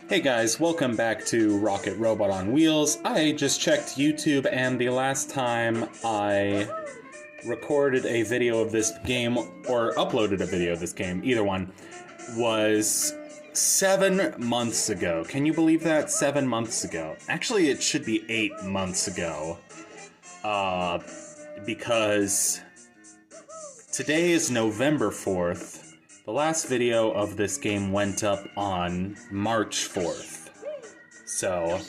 Hey guys, welcome back to Rocket Robot on Wheels. I just checked YouTube and the last time I recorded a video of this game, or uploaded a video of this game, either one, was 7 months ago. Can you believe that? 7 months ago. Actually, it should be 8 months ago. Because today is November 4th. The last video of this game went up on March 4th. So,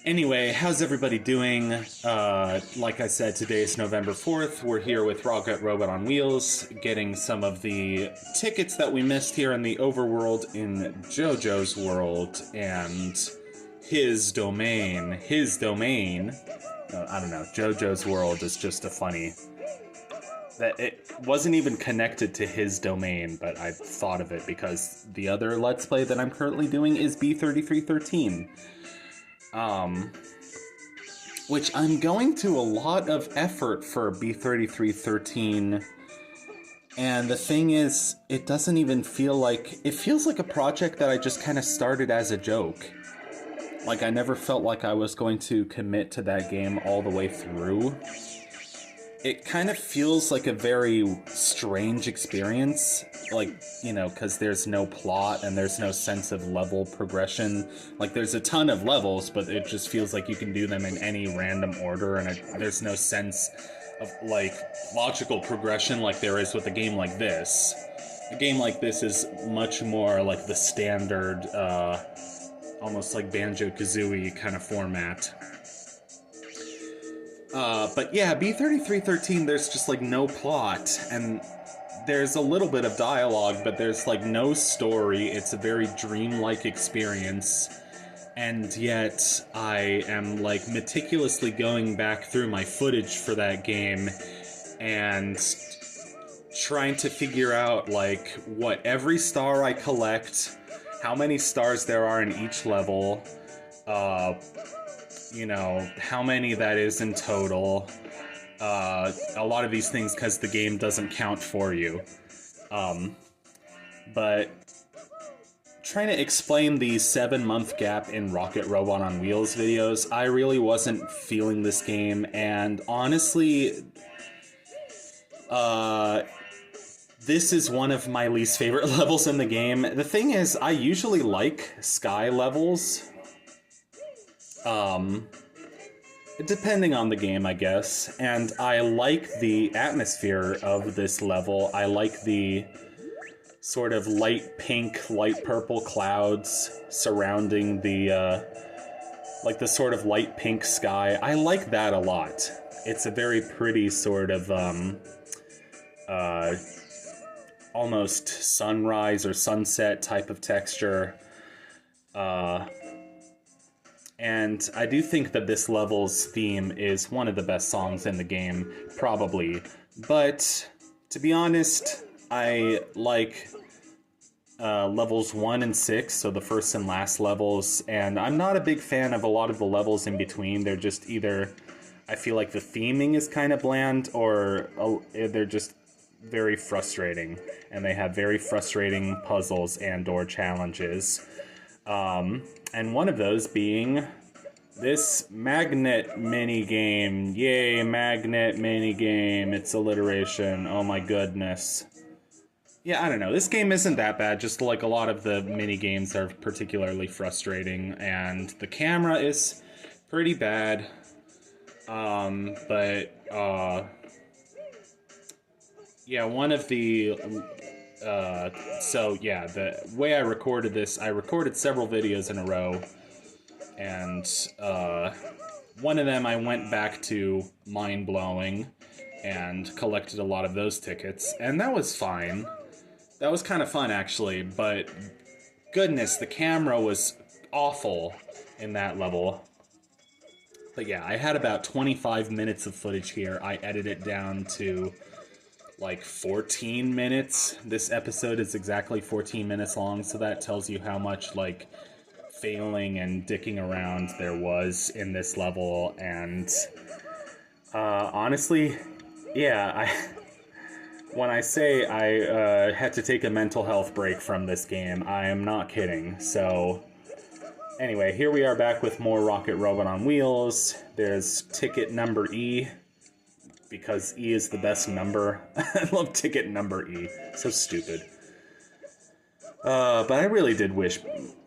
anyway, how's everybody doing? Like I said, today is November 4th. We're here with Rocket Robot on Wheels, getting some of the tickets that we missed here in the overworld in JoJo's World and his domain. I don't know, JoJo's World is just a funny... that it wasn't even connected to his domain, but I thought of it because the other Let's Play that I'm currently doing is B3313. Which I'm going to a lot of effort for B3313, and the thing is, it doesn't even feel like... it feels like a project that I just kind of started as a joke. Like, I never felt like I was going to commit to that game all the way through. It kind of feels like a very strange experience, like, you know, because there's no plot and there's no sense of level progression. Like, there's a ton of levels, but it just feels like you can do them in any random order, and there's no sense of, like, logical progression like there is with a game like this. A game like this is much more like the standard, almost like Banjo-Kazooie kind of format. But yeah, B3313, there's just, like, no plot, and there's a little bit of dialogue, but there's, like, no story. It's a very dreamlike experience, and yet I am, like, meticulously going back through my footage for that game and trying to figure out, like, what every star I collect, how many stars there are in each level, you know, how many that is in total. A lot of these things because the game doesn't count for you. But trying to explain the 7-month gap in Rocket Robot on Wheels videos, I really wasn't feeling this game, and honestly, this is one of my least favorite levels in the game. The thing is, I usually like sky levels. Depending on the game, I guess. And I like the atmosphere of this level. I like the sort of light pink, light purple clouds surrounding the, like the sort of light pink sky. I like that a lot. It's a very pretty sort of, almost sunrise or sunset type of texture. And I do think that this level's theme is one of the best songs in the game, probably. But, to be honest, I like levels 1 and 6, so the first and last levels, and I'm not a big fan of a lot of the levels in between. They're just either, I feel like the theming is kind of bland, or they're just very frustrating, and they have very frustrating puzzles and or challenges. And one of those being this magnet minigame. Yay, magnet minigame. It's alliteration. Oh my goodness. Yeah, I don't know. This game isn't that bad, just like a lot of the minigames are particularly frustrating, and the camera is pretty bad. Yeah, one of the... so yeah, the way I recorded this, I recorded several videos in a row, and one of them I went back to mind-blowing and collected a lot of those tickets, and that was fine. That was kind of fun, actually, but goodness, the camera was awful in that level. But yeah, I had about 25 minutes of footage here. I edited it down to like 14 minutes. This episode is exactly 14 minutes long, so that tells you how much, like, failing and dicking around there was in this level, and honestly, yeah, When I say I had to take a mental health break from this game, I am not kidding. So, anyway, here we are back with more Rocket Robot on Wheels. There's ticket number E, because E is the best number. I love ticket number E. So stupid. But I really did wish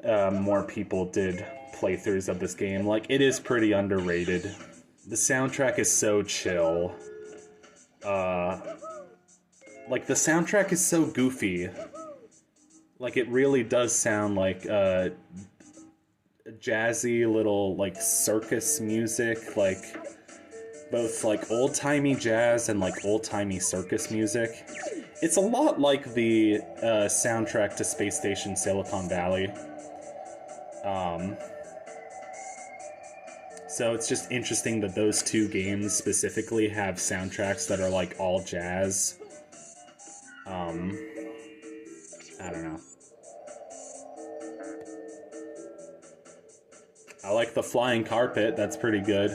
more people did playthroughs of this game. Like, it is pretty underrated. The soundtrack is so chill. Like, the soundtrack is so goofy. Like, it really does sound like jazzy little, like, circus music. Like, both, like, old-timey jazz and, like, old-timey circus music. It's a lot like the soundtrack to Space Station Silicon Valley. So it's just interesting that those two games specifically have soundtracks that are, like, all jazz. I don't know. I like the flying carpet, that's pretty good.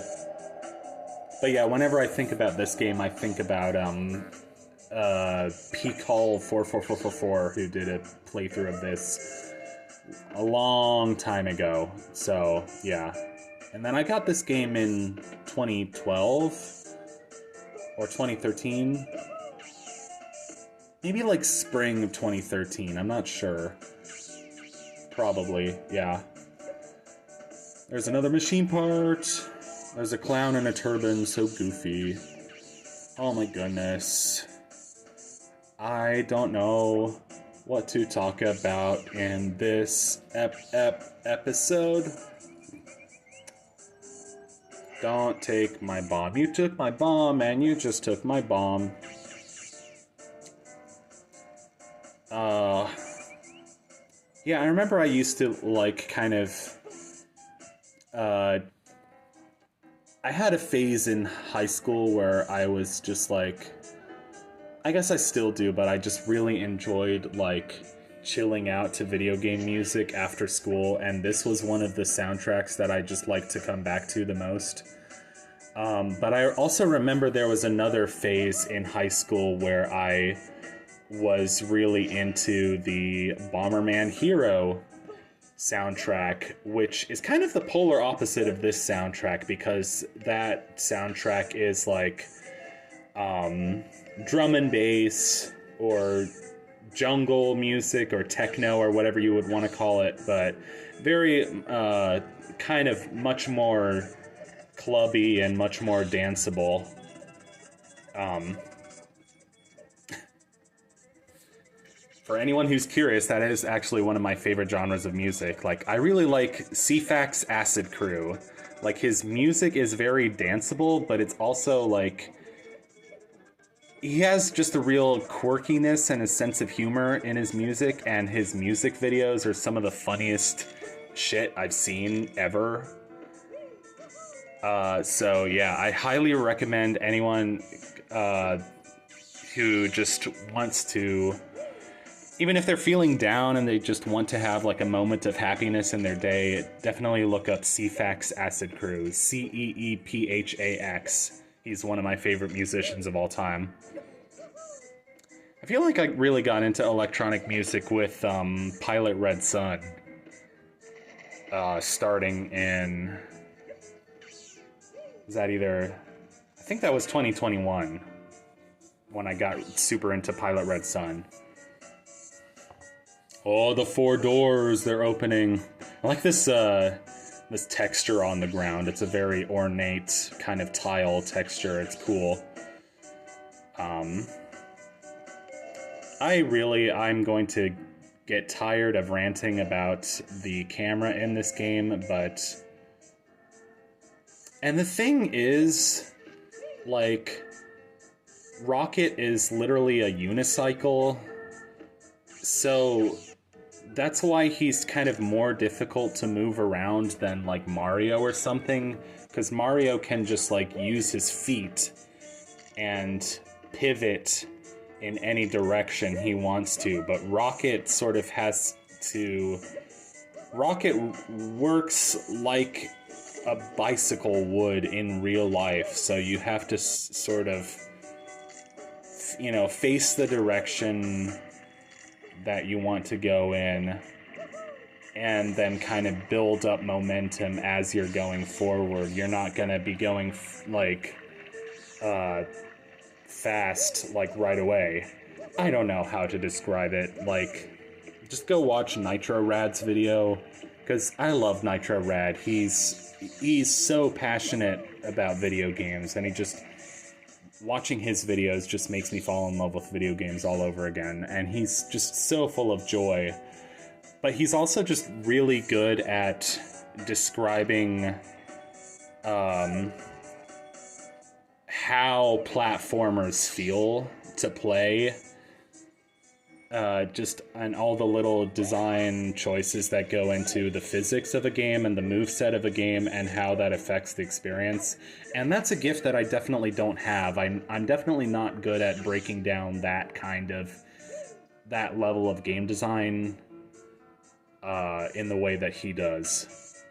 But yeah, whenever I think about this game, I think about, Peakhall44444, who did a playthrough of this a long time ago. So, yeah. And then I got this game in 2012 or 2013. Maybe like spring of 2013, I'm not sure. Probably, yeah. There's another machine part. There's a clown in a turban, so goofy. Oh my goodness. I don't know what to talk about in this episode. Don't take my bomb. You took my bomb, and you just took my bomb. Yeah, I remember I used to, like, kind of, I had a phase in high school where I was just, like, I guess I still do, but I just really enjoyed, like, chilling out to video game music after school, and this was one of the soundtracks that I just like to come back to the most. But I also remember there was another phase in high school where I was really into the Bomberman Hero soundtrack, which is kind of the polar opposite of this soundtrack, because that soundtrack is like drum and bass or jungle music or techno or whatever you would want to call it, but very kind of much more clubby and much more danceable. For anyone who's curious, that is actually one of my favorite genres of music. Like, I really like CFAX Acid Crew. Like, his music is very danceable, but it's also, like, he has just a real quirkiness and a sense of humor in his music, and his music videos are some of the funniest shit I've seen ever. So yeah, I highly recommend anyone who just wants to, even if they're feeling down and they just want to have like a moment of happiness in their day, definitely look up CFAX Acid Crew, CEEPHAX. He's one of my favorite musicians of all time. I feel like I really got into electronic music with Pilot Red Sun, starting in, was that either, I think that was 2021 when I got super into Pilot Red Sun. Oh, the four doors, they're opening. I like this this texture on the ground. It's a very ornate kind of tile texture. It's cool. I'm going to get tired of ranting about the camera in this game, but... And the thing is, like, Rocket is literally a unicycle, so that's why he's kind of more difficult to move around than, like, Mario or something, because Mario can just, like, use his feet and pivot in any direction he wants to, but Rocket sort of has to... Rocket works like a bicycle would in real life, so you have to sort of face the direction that you want to go in, and then kind of build up momentum as you're going forward. You're not going to be going fast right away. I don't know how to describe it. Just go watch Nitro Rad's video, because I love Nitro Rad. He's so passionate about video games, and watching his videos just makes me fall in love with video games all over again, and he's just so full of joy. But he's also just really good at describing how platformers feel to play, and all the little design choices that go into the physics of a game and the moveset of a game and how that affects the experience. And that's a gift that I definitely don't have. I'm definitely not good at breaking down that level of game design in the way that he does.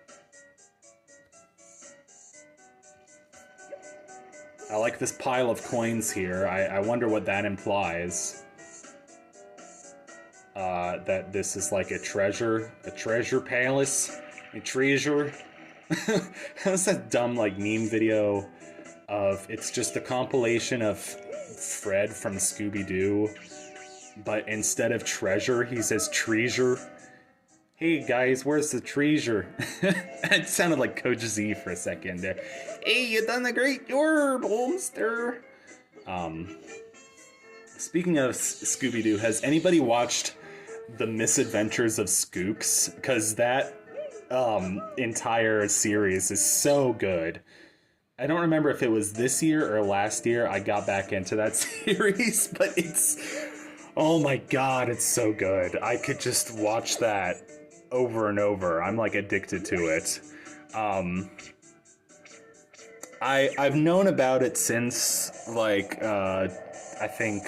I like this pile of coins here. I wonder what that implies. That this is like a treasure palace, a treasure. How's that dumb meme video of, it's just a compilation of Fred from Scooby-Doo, but instead of treasure, he says treasure. Hey guys, where's the treasure? It sounded like Coach Z for a second there. Hey, you done a great job, Holmster. Speaking of Scooby-Doo, has anybody watched The Misadventures of Skooks? Because that entire series is so good. I don't remember if it was this year or last year I got back into that series, but oh my god, it's so good. I could just watch that over and over. I'm addicted to it. I've known about it since I think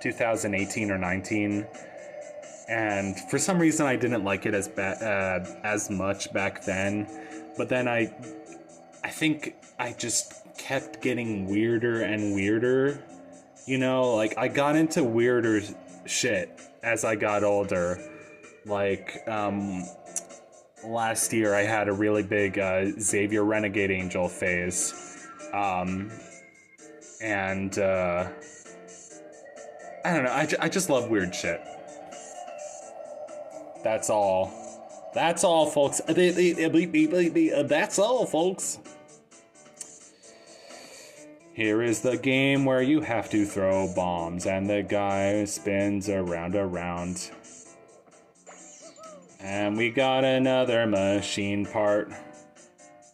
2018 or 19, and for some reason I didn't like it as much back then. But then I think I just kept getting weirder and weirder. I got into weirder shit as I got older. Last year I had a really big Xavier Renegade Angel phase. I don't know, I just love weird shit. That's all. That's all, folks. That's all, folks. Here is the game where you have to throw bombs, and the guy spins around. And we got another machine part.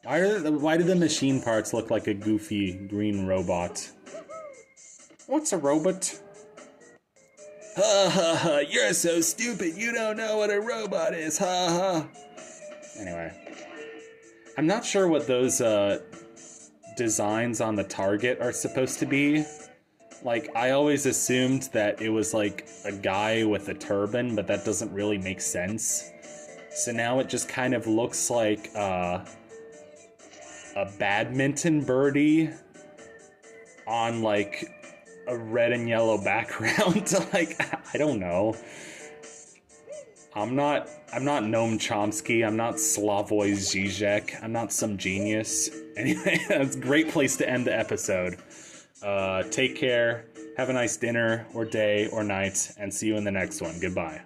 Why do the machine parts look like a goofy green robot? What's a robot? Ha ha ha, you're so stupid, you don't know what a robot is, ha ha. Anyway. I'm not sure what those designs on the target are supposed to be. I always assumed that it was a guy with a turban, but that doesn't really make sense. So now it just kind of looks like a badminton birdie on a red and yellow background. I don't know. I'm not Noam Chomsky. I'm not Slavoj Žižek. I'm not some genius. Anyway, that's a great place to end the episode. Take care. Have a nice dinner or day or night, and see you in the next one. Goodbye.